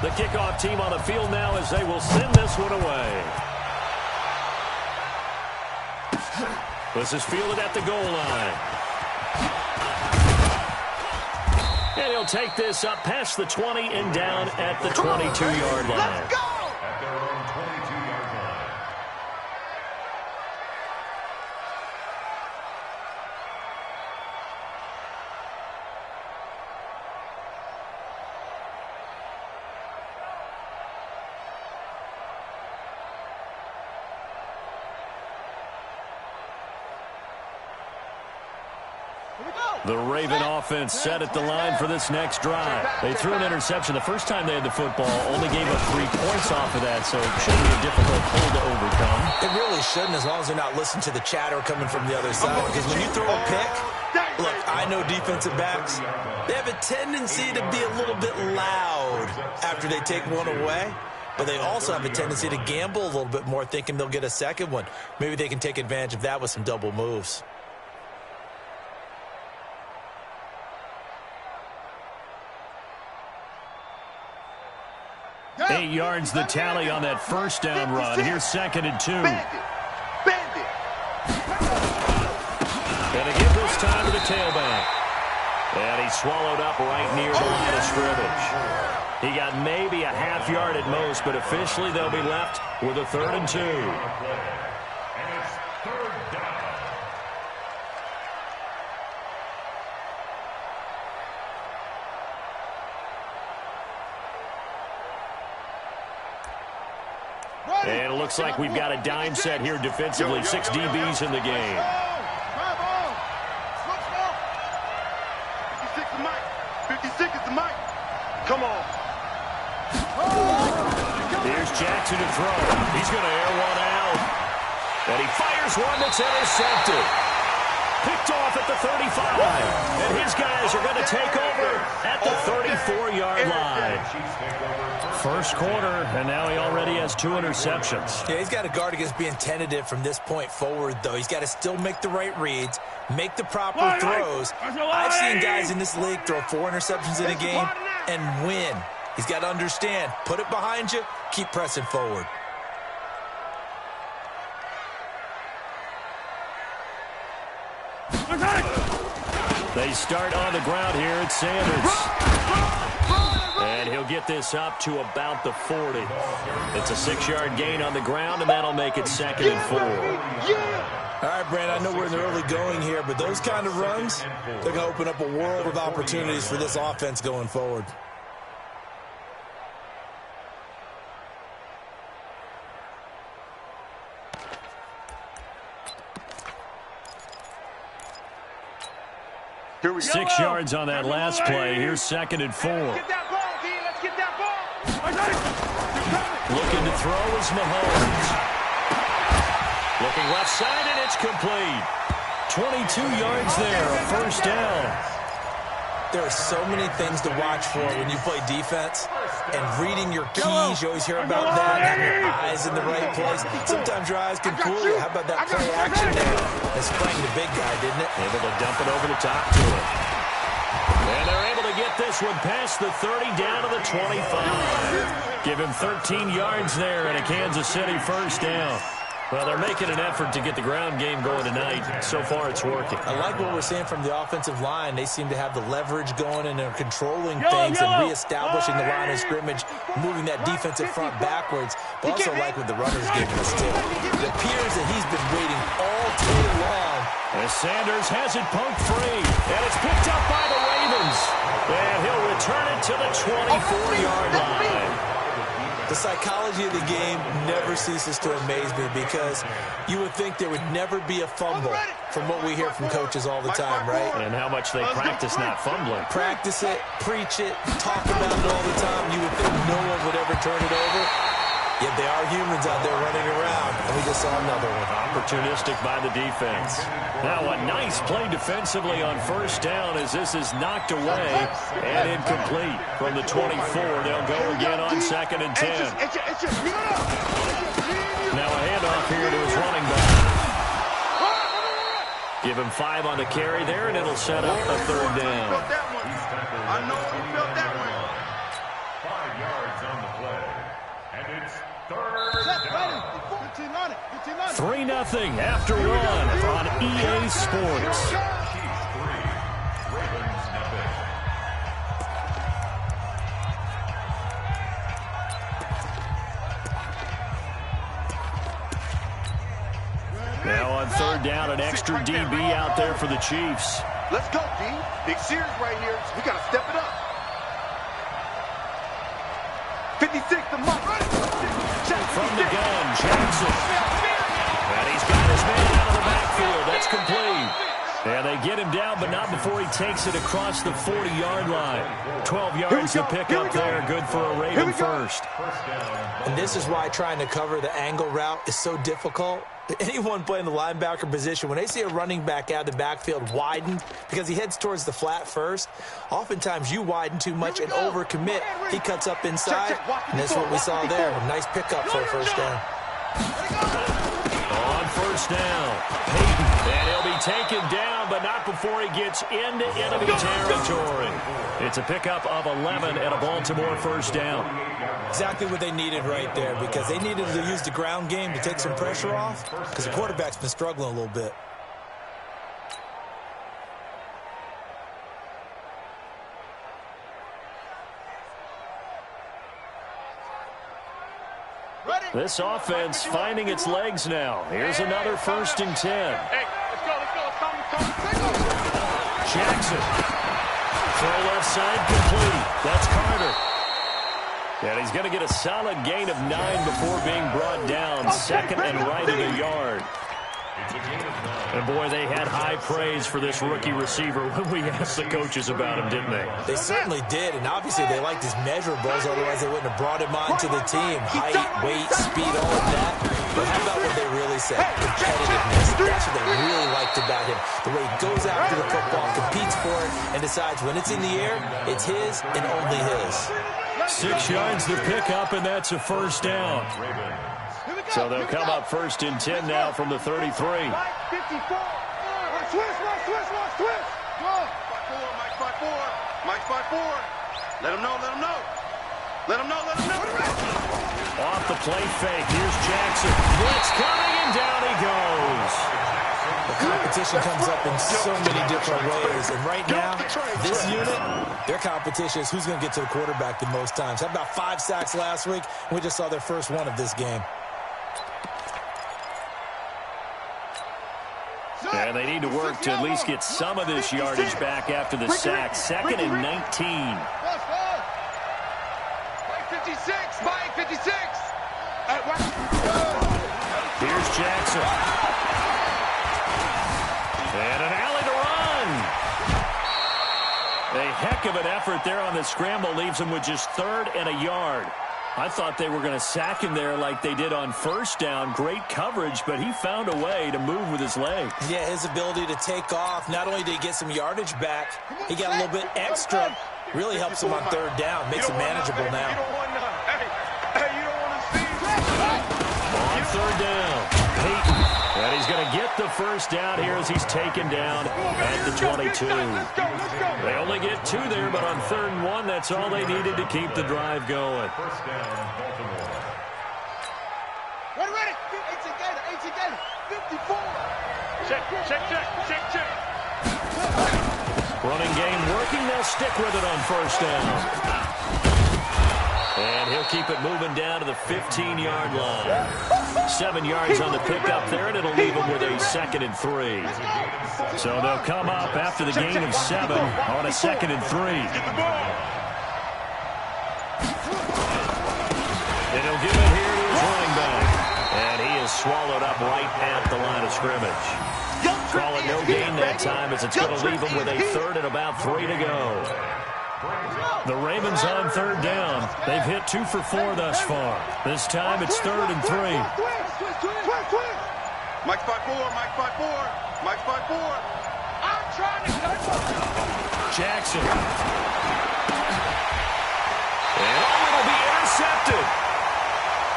The kickoff team on the field now as they will send this one away. This is fielded at the goal line. And he'll take this up past the 20 and down at the 22-yard line. Let's go! At their own 22-yard line. The Raven offense set at the line for this next drive. They threw an interception the first time they had the football, only gave up 3 points off of that, so it shouldn't be a difficult pull to overcome. It really shouldn't, as long as they're not listening to the chatter coming from the other side. Because when you throw a pick, look, I know defensive backs, they have a tendency to be a little bit loud after they take one away. But they also have a tendency to gamble a little bit more, thinking they'll get a second one. Maybe they can take advantage of that with some double moves. 8 yards the tally on that first down run. Here's 2nd and 2. Bend it. And they give this time to the tailback. And he's swallowed up right near the line of scrimmage. He got maybe a half yard at most, but officially they'll be left with a 3rd and 2. And it's 3rd down. And it looks like we've got a dime set here defensively. 6 DBs in the game. 56 is the mic. Come on. Here's Jackson to throw. He's going to air one out. And he fires one that's intercepted. Picked off at the 35. And his guys are going to take over at the 34-yard line. First quarter, and now he already has 2 interceptions. Yeah, he's got to guard against being tentative from this point forward, though. He's got to still make the right reads, make the proper throws. I've seen guys in this league throw 4 interceptions in a game and win. He's got to understand, put it behind you, keep pressing forward. They start on the ground here at Sanders. And he'll get this up to about the 40. It's a 6-yard gain on the ground, and that'll make it 2nd and 4. All right, Brandon, I know we're in the early going here, but those kind of runs, they're going to open up a world of opportunities for this offense going forward. Here we go. 6 yards on that last play. Here's 2nd and 4. Get that ball, D. Let's get that ball. Looking to throw is Mahomes. Looking left side, and it's complete. 22 yards there, a first down. There are so many things to watch for when you play defense. And reading your keys, you always hear about that, having your eyes in the right place. Sometimes your eyes can fool you. How about that play action there? They sprang the big guy, didn't it? Able to dump it over the top to him. And they're able to get this one past the 30 down to the 25. Give him 13 yards there and a Kansas City first down. Well, they're making an effort to get the ground game going tonight. So far, it's working. I like what we're seeing from the offensive line. They seem to have the leverage going, and they're controlling things and reestablishing the line of scrimmage, moving that defensive front backwards. But also like what the runner's giving us, too. It appears that he's been waiting all day long. As Sanders has it poked free, and it's picked up by the Ravens. And he'll return it to the 24-yard line. The psychology of the game never ceases to amaze me because you would think there would never be a fumble from what we hear from coaches all the time, right? And how much they practice not fumbling. Practice it, preach it, talk about it all the time. You would think no one would ever turn it over. Yet they are humans out there running around, and we just saw another one. Opportunistic by the defense. Now a nice play defensively on first down as this is knocked away and incomplete. From the 24, they'll go again on 2nd and 10. Now a handoff here to his running back. Give him 5 on the carry there, and it'll set up a 3rd down. I know he felt that one. 5 yards on 2-0 after one on EA Sports. Now on third down, an extra DB out there for the Chiefs. Let's go, D. Big series right here. We got to step it up. 56 to Mike. From the gun, Jackson. And he's got his man out of the backfield. That's complete. And they get him down, but not before he takes it across the 40-yard line. 12 yards to pick up there. Good for a Raven first. And this is why trying to cover the angle route is so difficult. Anyone playing the linebacker position, when they see a running back out of the backfield widen because he heads towards the flat first, oftentimes you widen too much and overcommit. He cuts up inside, and that's what we saw there. A nice pickup for a first down. On first down, Peyton, and he'll be taken down, but not before he gets into enemy territory. It's a pickup of 11 and a Baltimore first down. Exactly what they needed right there, because they needed to use the ground game to take some pressure off, because the quarterback's been struggling a little bit. This offense finding its legs now. Here's another 1st and 10. Hey, let's go. Jackson. Throw left side complete. That's Carter. And he's going to get a solid gain of 9 before being brought down. Second and right of the yard. And, boy, they had high praise for this rookie receiver when we asked the coaches about him, didn't they? They certainly did, and obviously they liked his measurables, otherwise they wouldn't have brought him onto the team. Height, weight, speed, all of that. But how about what they really said? Competitiveness. That's what they really liked about him. The way he goes after the football, competes for it, and decides when it's in the air, it's his and only his. 6 yards to pick up, and that's a first down. So they'll come up 1st and 10 now from the 33. 54. Switch. Mike 5-4. Let him know. Off the play fake. Here's Jackson. Blitz coming, and down he goes. The competition comes up in so many different ways. And right now, this unit, their competition is who's going to get to the quarterback the most times. Had about 5 sacks last week, and we just saw their first one of this game. And they need to work to at least get some of this yardage back after the sack. 2nd and 19. Mike 56. Here's Jackson. And an alley to run. A heck of an effort there on the scramble. Leaves him with just 3rd and a yard. I thought they were going to sack him there like they did on first down. Great coverage, but he found a way to move with his legs. Yeah, his ability to take off. Not only did he get some yardage back, he got a little bit extra. Really helps him on 3rd down. Makes it manageable now. On 3rd down, Peyton. And he's going to get the first down here as he's taken down at the 22. They only get 2 there, but on 3rd and 1, that's all they needed to keep the drive going. First down, Baltimore. Ready. 18 54. Check. Running game working. They'll stick with it on first down. And he'll keep it moving down to the 15-yard line. 7 yards on the pickup there, and it'll leave him with a 2nd and 3. So they'll come up after the gain of 7 on a 2nd and 3. And he'll give it here to his running back. And he is swallowed up right at the line of scrimmage. Call it no gain that time, as it's going to leave him with a 3rd and about 3 to go. The Ravens on 3rd down. They've hit 2 for 4 thus far. This time it's 3rd and 3. Mike 5-4. I'm trying to cut. Jackson. And it'll be intercepted.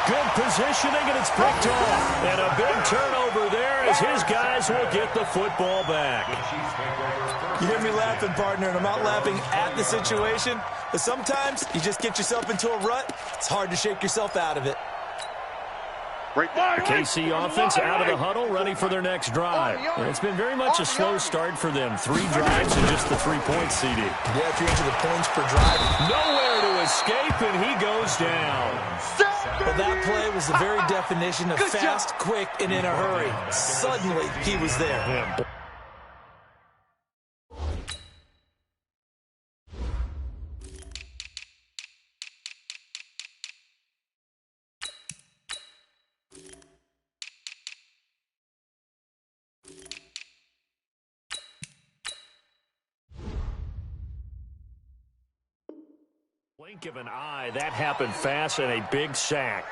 Good positioning, and it's picked off. And a big turnover there as his guys will get the football back. You hear me laughing, partner, and I'm not laughing at the situation, but sometimes you just get yourself into a rut. It's hard to shake yourself out of it. The KC offense out of the huddle, ready for their next drive. And it's been very much a slow start for them. 3 drives and just the 3-point CD. Yeah, if you're into the points per drive. Nowhere to escape, and he goes down. Well, that play was the very definition of fast, quick, and in a hurry. Suddenly, he was there. Yeah. Blink of an eye, that happened fast, and a big sack.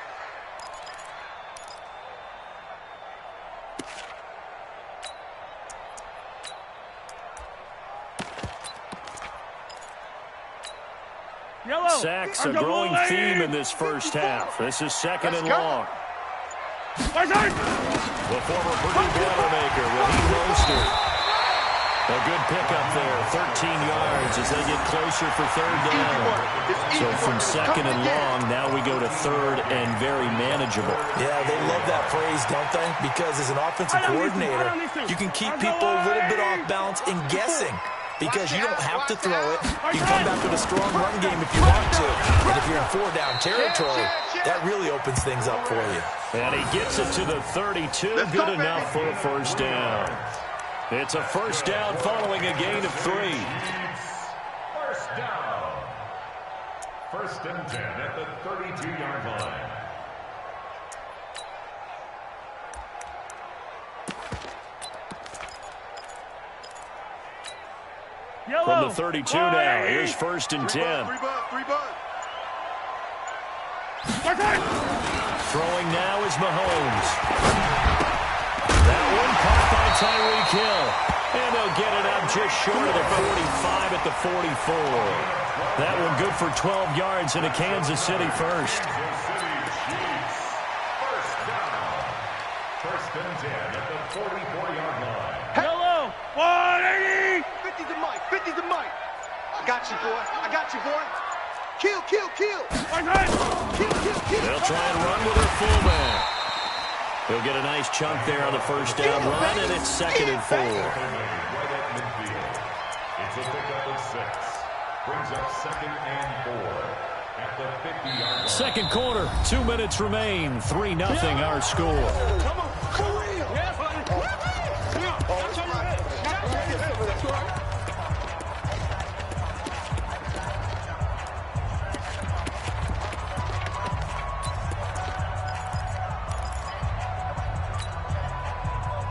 Sacks a growing theme in this first half. This is second and long. The former Purdue Boilermaker, well, he roasted. A good pickup there, 13 yards as they get closer for third down. So from second and long, now we go to third and very manageable. Yeah, they love that phrase, don't they? Because as an offensive coordinator, you can keep people a little bit off balance and guessing. Because you don't have to throw it. You can come back with a strong run game if you want to. And if you're in 4-down territory, that really opens things up for you. And he gets it to the 32. Good enough for a first down. It's a first down following a gain of 3. First down. First and 10 at the 32-yard line. From the 32 now, here's first and 10. Throwing now is Mahomes. That one caught by Tyreek Hill. And they'll get it up just short of the 45 at the 44. That one good for 12 yards and a Kansas City first. First down. First and 10 at the 44-yard line. Hello, 180. 50's the mic. 50's the mic. I got you, boy. I got you, boy. Kill, kill, kill. Kill, kill, kill. They'll try and run with their fullback. He'll get a nice chunk there on the first down run, and it's second and 4. Right at midfield. It's a pickup of 6. Brings up second and 4 at the 50-yard line. Second quarter, 2 minutes remain. 3-0 our score. Come on. Come on.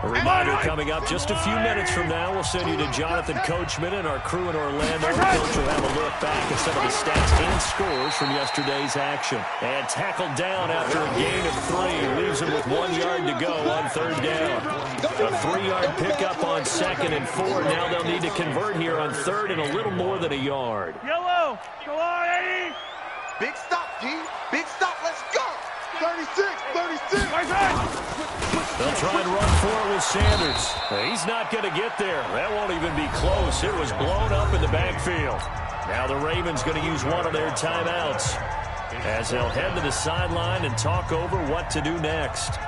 A reminder coming up just a few minutes from now. We'll send you to Jonathan Coachman and our crew in Orlando. The coach will have a look back at some of the stats and scores from yesterday's action. And tackled down after a gain of 3. Leaves him with 1 yard to go on third down. A 3-yard pickup on second and 4. Now they'll need to convert here on third and a little more than a yard. Yellow. Go on, Eddie. Big stop, G. Big stop. Let's go. 36. 36. They'll try and run for it with Sanders. He's not going to get there. That won't even be close. It was blown up in the backfield. Now the Ravens going to use one of their timeouts as they'll head to the sideline and talk over what to do next.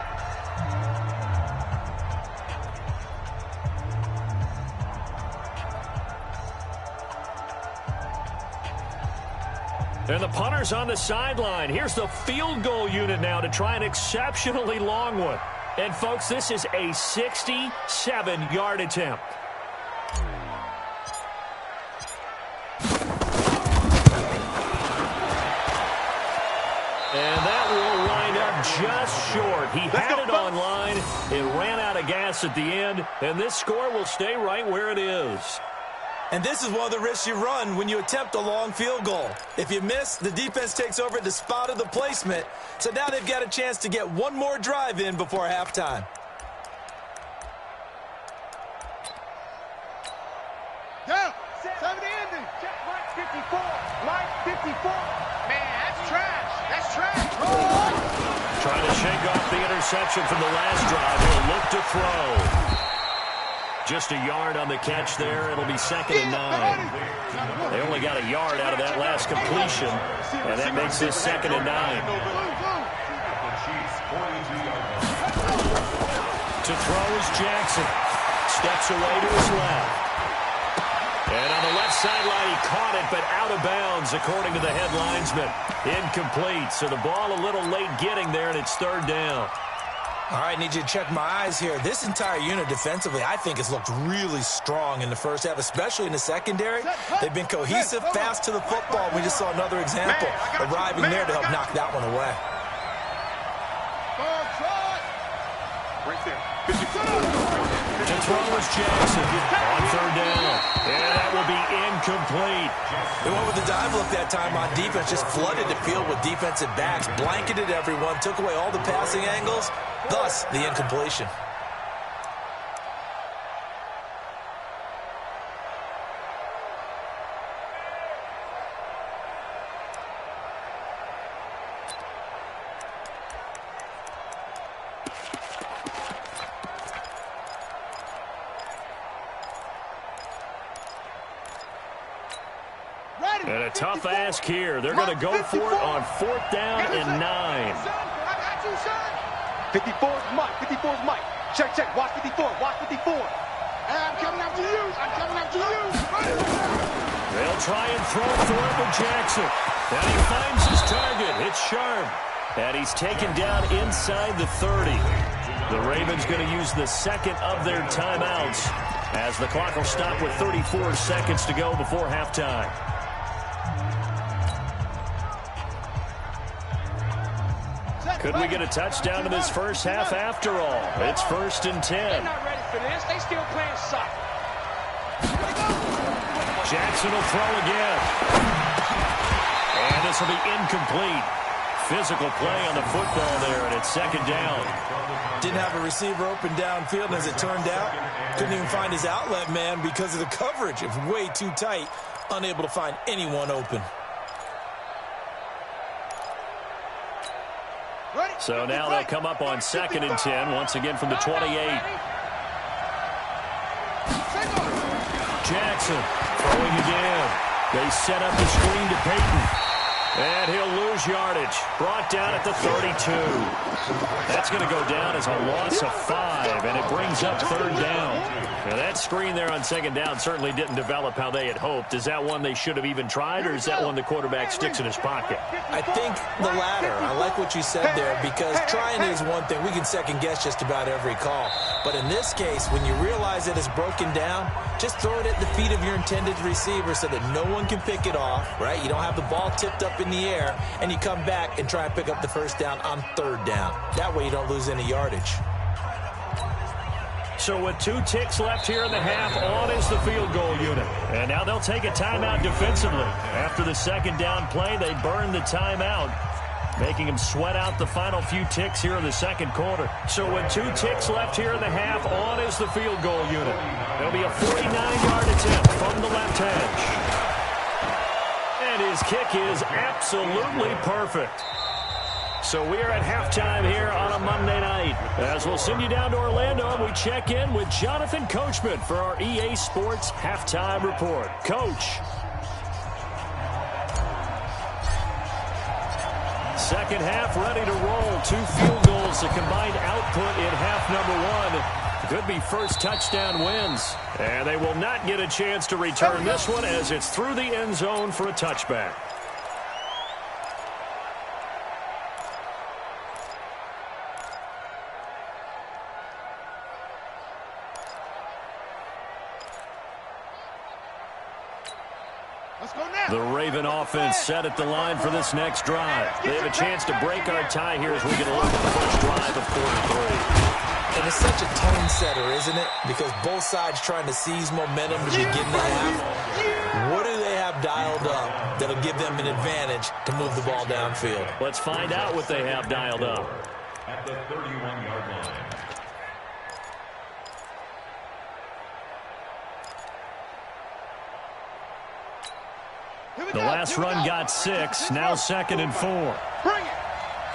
And the punter's on the sideline. Here's the field goal unit now to try an exceptionally long one. And, folks, this is a 67-yard attempt. And that will wind up just short. He had it on line. It ran out of gas at the end. And this score will stay right where it is. And this is one of the risks you run when you attempt a long field goal. If you miss, the defense takes over at the spot of the placement. So now they've got a chance to get one more drive in before halftime. Down. 70 ending. Check Mike 54. Mike 54. Man, that's trash. That's trash. Trying to shake off the interception from the last drive. He'll look to throw. Just a yard on the catch there. It'll be second and 9. They only got a yard out of that last completion, and that makes this second and 9. The Chiefs' 42-yard To throw is Jackson. Steps away to his left. And on the left sideline, he caught it, but out of bounds, according to the head linesman. Incomplete. So the ball a little late getting there, and it's third down. All right, need you to check my eyes here. This entire unit defensively, I think, has looked really strong in the first half, especially in the secondary. They've been cohesive, fast to the football. We just saw another example arriving there to help knock that one away. Right there. To throw is Jackson on third down. And that will be incomplete. They went with the dive look that time on defense, just flooded the field with defensive backs, blanketed everyone, took away all the passing angles, thus the incompletion. And a tough ask here. They're going to go for it on fourth down and 9. I got you, son. 54 is Mike. 54 is Mike. Check, check. Watch 54. Watch 54. I'm coming after you. I'm coming after you. They'll try and throw for it with Jackson. And he finds his target. It's Sharp. And he's taken down inside the 30. The Ravens going to use the second of their timeouts as the clock will stop with 34 seconds to go before halftime. Could we get a touchdown in this first half after all? It's 1st and 10. They're not ready for this. They still playing soccer. Jackson will throw again. And this will be incomplete. Physical play on the football there, and it's second down. Didn't have a receiver open downfield, and as it turned out, couldn't even find his outlet man because of the coverage. It was way too tight, unable to find anyone open. So now they'll come up on 2nd and 10, once again from the 28. Jackson throwing again. They set up the screen to Peyton. And he'll lose yardage. Brought down at the 32. That's going to go down as a loss of 5, and it brings up third down. Now that screen there on second down certainly didn't develop how they had hoped. Is that one they should have even tried, or is that one the quarterback sticks in his pocket? I think the latter. I like what you said there, because trying is one thing. We can second guess just about every call. But in this case, when you realize that it's broken down, just throw it at the feet of your intended receiver so that no one can pick it off, right? You don't have the ball tipped up in the air, and you come back and try and pick up the first down on third down. That way you don't lose any yardage. So with 2 ticks left here in the half, on is the field goal unit. And now they'll take a timeout defensively. After the second down play, they burn the timeout, making them sweat out the final few ticks here in the second quarter. So with 2 ticks left here in the half, on is the field goal unit. There'll be a 49-yard attempt from the left edge. And his kick is absolutely perfect. So we are at halftime here on a Monday night. As we'll send you down to Orlando, and we check in with Jonathan Coachman for our EA Sports Halftime Report. Coach. Second half ready to roll. 2 field goals, the combined output in half number 1. Could be first touchdown wins. And they will not get a chance to return this one as it's through the end zone for a touchback. The Raven offense set at the line for this next drive. They have a chance to break our tie here as we get a look at the first drive of quarter 3. And it's such a tone setter, isn't it? Because both sides trying to seize momentum as you get in the half. What do they have dialed up that'll give them an advantage to move the ball downfield? Let's find out what they have dialed up. At the 31-yard line. The last run got 6, now 2nd and 4. Bring it!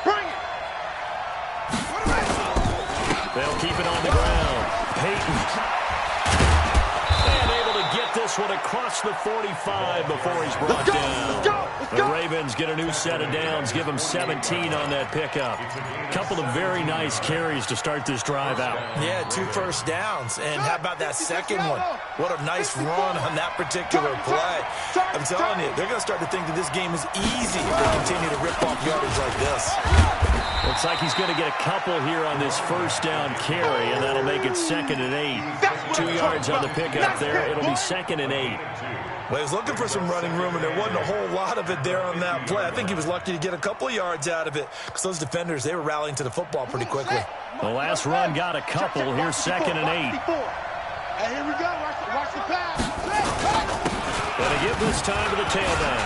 Bring it! They'll keep it on the ground. Peyton. And able to get this one across the 45 before he's brought down. The Ravens Ravens get a new set of downs, give them 17 on that pickup. Couple of very nice carries to start this drive out. Yeah, 2 first downs. And how about that second one? What a nice run on that particular play. I'm telling you, they're going to start to think that this game is easy if they continue to rip off yardage like this. Looks like he's going to get a couple here on this first down carry, and that'll make it 2nd and 8. 2 yards on the pickup there. It'll be 2nd and 8. Well, he was looking for some running room, and there wasn't a whole lot of it there on that play. I think he was lucky to get a couple of yards out of it because those defenders, they were rallying to the football pretty quickly. The last run got a couple. Here's 2nd and 8. Hey, here we go. Watch the pass. Gonna give this time to the tailback.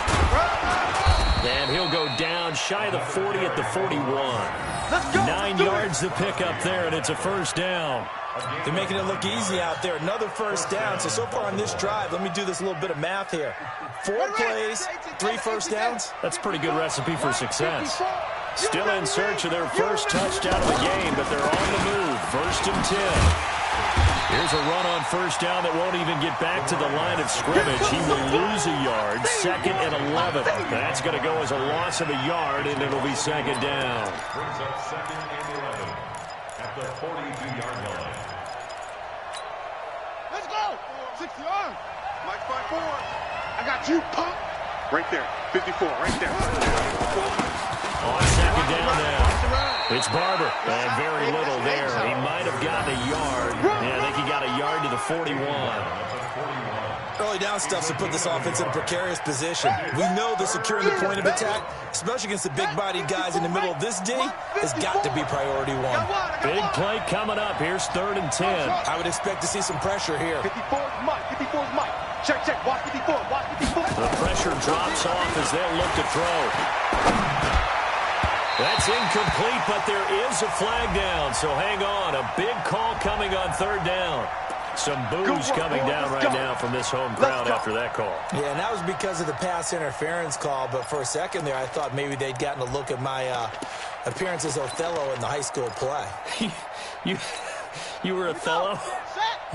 And he'll go down shy of the 40 at the 41. 9 yards to pick up there, and it's a first down. They're making it look easy out there. Another first down. So far on this drive, let me do this little bit of math here. 4 plays, 3 first downs. That's a pretty good recipe for success. Still in search of their first touchdown of the game, but they're on the move. 1st and 10. Here's a run on first down that won't even get back to the line of scrimmage. He will lose a yard. 2nd and 11. That's going to go as a loss of a yard, and it'll be 2nd down. Brings up 2nd and 11 at the 42-yard line. Let's go. 60 yards. Mike 5-4. I got you, punk. Right there. 54. Right there. On 2nd down now. It's Barber. And very little there. He might have gotten a yard. Yeah, I think he got a yard to the 41. Early down stuff to put this offense in a precarious position. We know that securing the point of attack, especially against the big-bodied guys in the middle of this D, has got to be priority 1. Big play coming up. Here's 3rd and 10. I would expect to see some pressure here. 54's Mike. 54's Mike. Check. Watch 54. Watch 54. The pressure drops off as they'll look to throw. That's incomplete, but there is a flag down, so hang on. A big call coming on 3rd down. Some boos coming down right now from this home crowd after that call. Yeah, and that was because of the pass interference call, but for a second there, I thought maybe they'd gotten a look at my appearance as Othello in the high school play. You were Othello?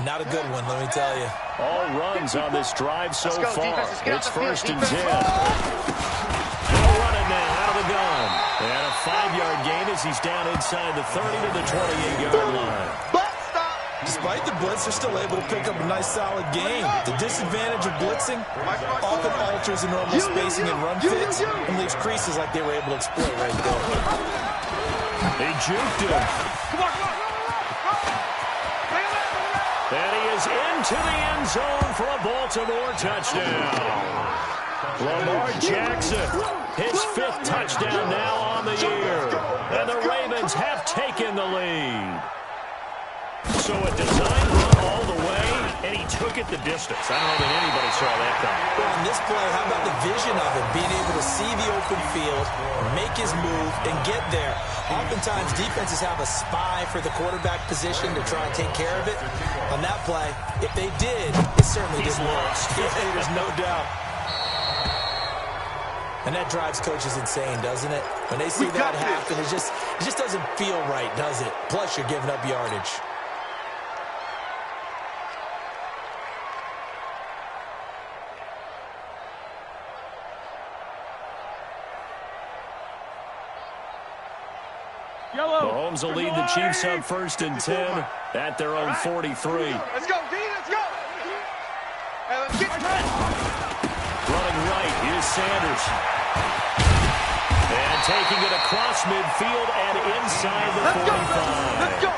Not a good one, let me tell you. All runs on this drive so far. It's 1st and 10. They'll run it now out of the gun. And a 5-yard gain as he's down inside the 30 to the 28-yard line. Despite the blitz, they're still able to pick up a nice, solid game. The disadvantage of blitzing often alters the normal spacing and run fits and leaves creases like they were able to exploit right there. They juked him. And he is into the end zone for a Baltimore touchdown. Lamar Jackson, his 5th touchdown now on the year. And the Ravens have taken the lead. So a design run all the way, and he took it the distance. I don't know that anybody saw that coming. Well, on this play, how about the vision of him, being able to see the open field, make his move, and get there. Oftentimes, defenses have a spy for the quarterback position to try and take care of it. On that play, if they did, it certainly didn't work. There's no doubt. And that drives coaches insane, doesn't it? When they see that happen, it just doesn't feel right, does it? Plus, you're giving up yardage. Mahomes will lead the Chiefs up 1st and 10 at their own 43. Let's go, D. Let's go. Hey, let's get Running right, here's Sanders. And taking it across midfield and inside the 45. Let's go.